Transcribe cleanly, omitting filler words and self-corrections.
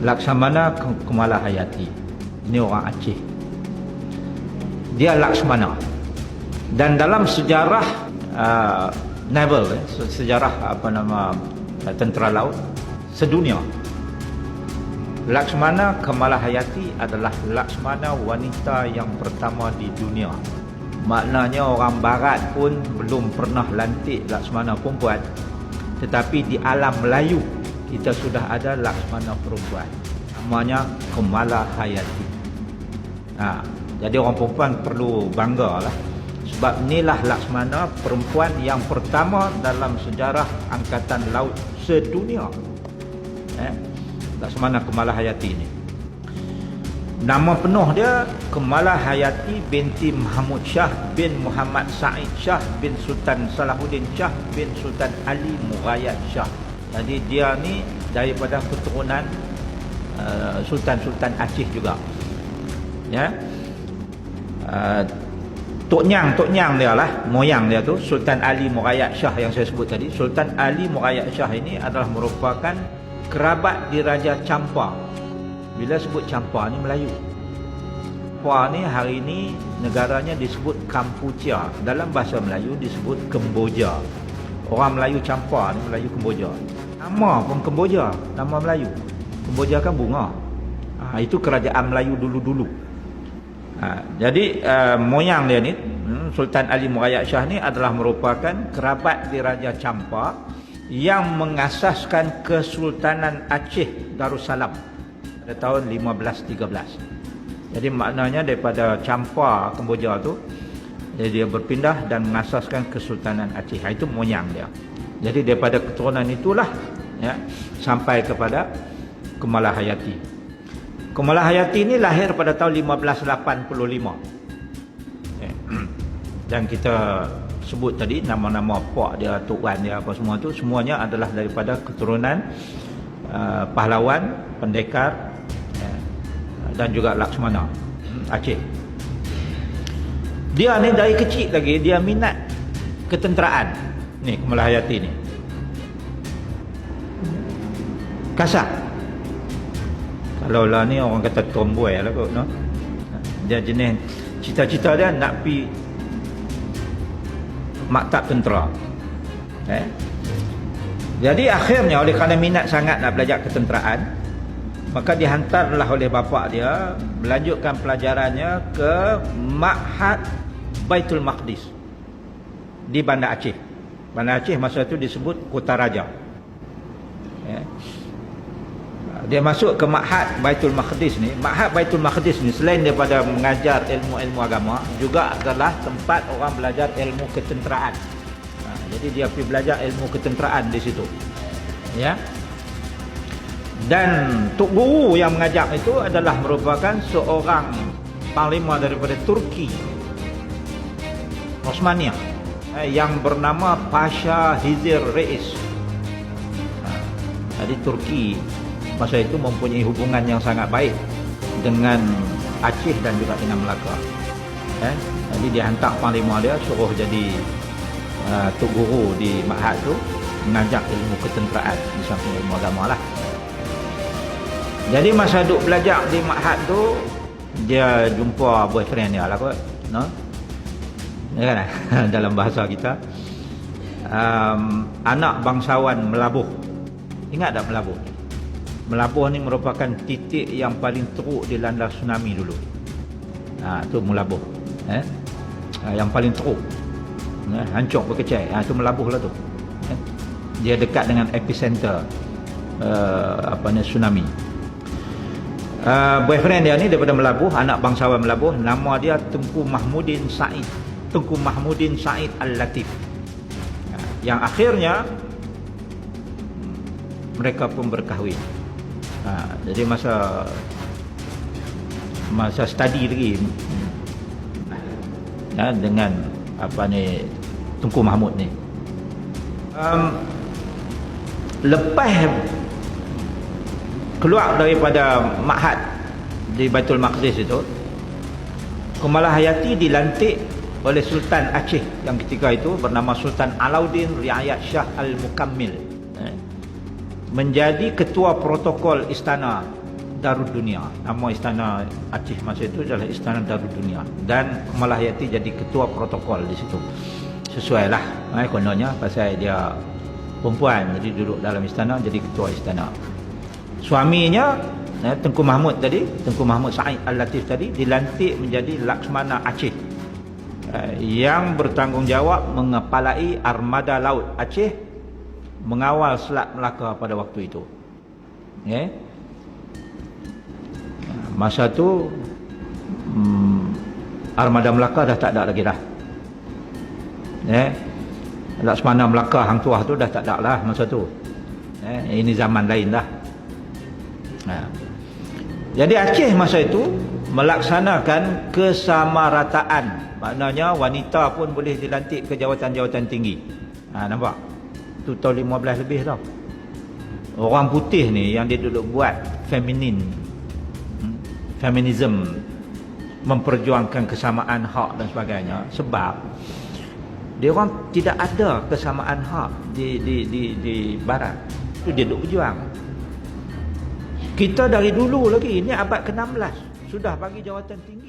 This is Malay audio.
Laksamana Kemalahayati. Ini orang Aceh. Dia Laksamana. Dan dalam sejarah naval, sejarah tentera laut sedunia, Laksamana Kemalahayati adalah Laksamana wanita yang pertama di dunia. Maknanya orang barat pun belum pernah lantik Laksamana perempuan, tetapi di alam Melayu kita sudah ada Laksamana perempuan, namanya Kemalahayati. Jadi orang perempuan perlu bangga lah, sebab inilah Laksamana perempuan yang pertama dalam sejarah Angkatan Laut sedunia. Laksamana Kemalahayati ini. Nama penuh dia Kemalahayati binti Mahmud Shah bin Muhammad Said Shah bin Sultan Salahuddin Shah bin Sultan Ali Murayat Shah. Jadi dia ni daripada keturunan Sultan-Sultan Aceh juga. Ya. Tok Nyang dia lah, moyang dia tu Sultan Ali Murayat Shah yang saya sebut tadi. Sultan Ali Murayat Shah ini adalah merupakan kerabat diraja Champa. Bila sebut Champa ni Melayu. Champa ni hari ni negaranya disebut Kampuchea. Dalam bahasa Melayu disebut Kemboja. Orang Melayu Champa ni Melayu Kemboja. Nama pun Kemboja, nama Melayu. Kemboja kan bunga. Itu kerajaan Melayu dulu-dulu. Jadi moyang dia ni, Sultan Ali Murayat Shah ni adalah merupakan kerabat diraja Champa yang mengasaskan Kesultanan Aceh Darussalam pada tahun 1513. Jadi maknanya daripada Champa Kemboja tu, jadi dia berpindah dan mengasaskan Kesultanan Aceh. Itu moyang dia. Jadi daripada keturunan itulah ya, sampai kepada Kemalahayati. Kemalahayati ini lahir pada tahun 1585. Dan kita sebut tadi nama-nama pak dia, tok wan dia, apa semua tu, semuanya adalah daripada keturunan pahlawan, pendekar dan juga Laksamana Aceh. Dia ni dari kecil lagi dia minat ketenteraan. Ni Kemalahayati ni kasar. Kalau lah ni orang kata tomboy lah kot, no? Dia jenis cita-cita dia nak pi maktab tentera. Jadi akhirnya oleh kerana minat sangat nak belajar ketenteraan, maka dihantarlah oleh bapa dia melanjutkan pelajarannya ke Ma'had Baitul Maqdis di Bandar Aceh. Bandar Aceh masa itu disebut Kota Raja. Dia masuk ke Ma'had Baitul Maqdis ni. Ma'had Baitul Maqdis ni selain daripada mengajar ilmu-ilmu agama, juga adalah tempat orang belajar ilmu ketenteraan. Jadi dia pergi belajar ilmu ketenteraan di situ. Ya. Dan tok guru yang mengajar itu adalah merupakan seorang panglima daripada Turki Osmaniyah yang bernama Pasha Hizir Reis. Jadi Turki masa itu mempunyai hubungan yang sangat baik dengan Aceh dan juga dengan Melaka. Jadi dia hantar panglima dia suruh jadi tok guru di Ma'had tu, mengajar ilmu ketenteraan di samping ilmu agama lah. Jadi masa duk belajar di Ma'had tu, dia jumpa boyfriend dia lah kot, no? Ya kan? Dalam bahasa kita, anak bangsawan melabuh. Ingat tak melabuh? Melabuh ni merupakan titik yang paling teruk dilanda tsunami dulu. Tu melabuh. Yang paling teruk. Hancur berkecai. Tu melabuh lah tu. Dia dekat dengan epicenter tsunami. Boyfriend dia ni daripada Melabuh, anak bangsawan Melabuh, nama dia Tengku Mahmudin Said. Tengku Mahmudin Said Al-Latif. Yang akhirnya mereka pun berkahwin. Jadi masa study lagi dengan Tengku Mahmud ni. Lepas keluar daripada Ma'had di Baitul Maqdis itu, Kemalahayati dilantik oleh Sultan Aceh yang ketika itu bernama Sultan Alauddin Riayat Shah Al-Mukammil menjadi ketua protokol istana Darud Dunia. Nama istana Aceh masa itu adalah Istana Darud Dunia. Dan Malahayati jadi ketua protokol di situ. Sesuai lah kononnya, pasal dia perempuan, jadi duduk dalam istana jadi ketua istana. Suaminya Tengku Mahmud tadi, Tengku Mahmud Said Al-Latif tadi dilantik menjadi Laksmana Aceh, yang bertanggungjawab mengepalai armada laut Aceh, mengawal Selat Melaka pada waktu itu. Masa tu armada Melaka dah tak ada lagi dah. Laksmana Melaka Hang Tuah tu dah tak ada lah masa tu. Ini zaman lain dah. Jadi Aceh masa itu melaksanakan kesamarataan. Maknanya wanita pun boleh dilantik ke jawatan-jawatan tinggi. Nampak? Tu tahun 15 lebih tau. Orang putih ni yang dia duduk buat feminism, memperjuangkan kesamaan hak dan sebagainya, sebab dia orang tidak ada kesamaan hak di barat. Tu dia duduk berjuang. Kita dari dulu lagi, ini abad ke-16 sudah bagi jawatan tinggi.